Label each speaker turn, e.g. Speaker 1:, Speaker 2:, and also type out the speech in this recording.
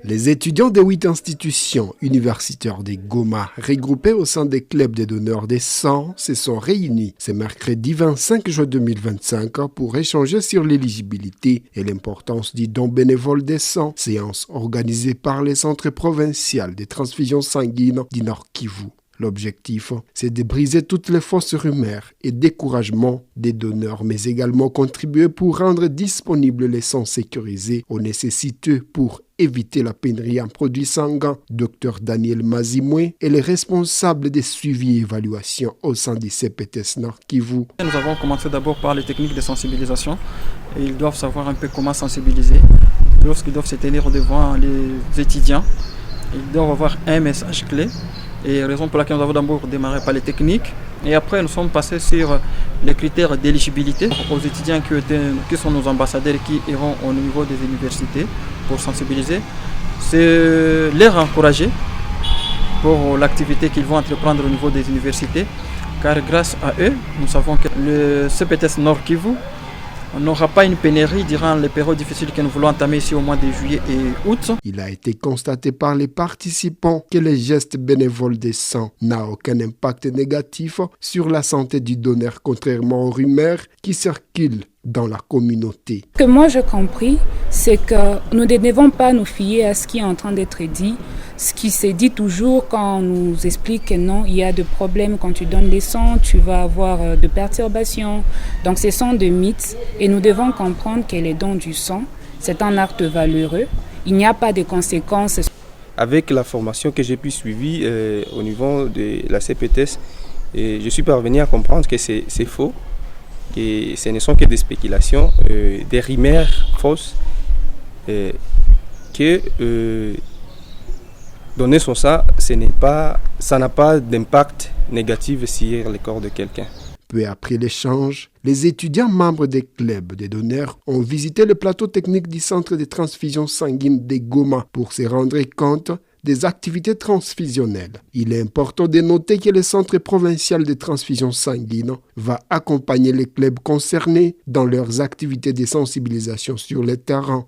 Speaker 1: Les étudiants des 8 institutions universitaires de Goma, regroupés au sein des clubs des donneurs des sangs, se sont réunis ce mercredi 25 juin 2025 pour échanger sur l'éligibilité et l'importance du don bénévole des sangs, séance organisée par les centres provinciaux de transfusion sanguine du Nord Kivu. L'objectif, c'est de briser toutes les fausses rumeurs et découragement des donneurs, mais également contribuer pour rendre disponibles les sangs sécurisés aux nécessiteux pour éviter la pénurie en produits sanguins. Dr Daniel Mazimwe est le responsable des suivis et évaluations au sein du CPTS Nord Kivu.
Speaker 2: Nous avons commencé d'abord par les techniques de sensibilisation et ils doivent savoir un peu comment sensibiliser. Lorsqu'ils doivent se tenir devant les étudiants, ils doivent avoir un message clé. Et raison pour laquelle nous avons d'abord démarré par les techniques. Et après, nous sommes passés sur les critères d'éligibilité aux étudiants qui sont nos ambassadeurs qui iront au niveau des universités pour sensibiliser. C'est les encourager pour l'activité qu'ils vont entreprendre au niveau des universités. Car grâce à eux, nous savons que le CPTS Nord Kivu n'aura pas une pénurie durant les périodes difficiles que nous voulons entamer ici au mois de juillet et août.
Speaker 1: Il a été constaté par les participants que le geste bénévole des sangs n'a aucun impact négatif sur la santé du donneur, contrairement aux rumeurs qui circulent dans la communauté.
Speaker 3: Ce que moi j'ai compris, c'est que nous ne devons pas nous fier à ce qui est en train d'être dit. Ce qui se dit toujours quand on nous explique que non, il y a des problèmes quand tu donnes des sangs, tu vas avoir de perturbations. Donc ce sont des mythes et nous devons comprendre que les dons du sang, c'est un acte valeureux. Il n'y a pas de conséquences.
Speaker 4: Avec la formation que j'ai pu suivre au niveau de la CPTS, je suis parvenu à comprendre que c'est faux, que ce ne sont que des spéculations, des rumeurs fausses, que donner son sang, ça n'a pas d'impact négatif sur le corps de quelqu'un.
Speaker 1: Peu après l'échange, les étudiants membres des clubs des donneurs ont visité le plateau technique du centre de transfusion sanguine de Goma pour se rendre compte des activités transfusionnelles. Il est important de noter que le centre provincial de transfusion sanguine va accompagner les clubs concernés dans leurs activités de sensibilisation sur le terrain.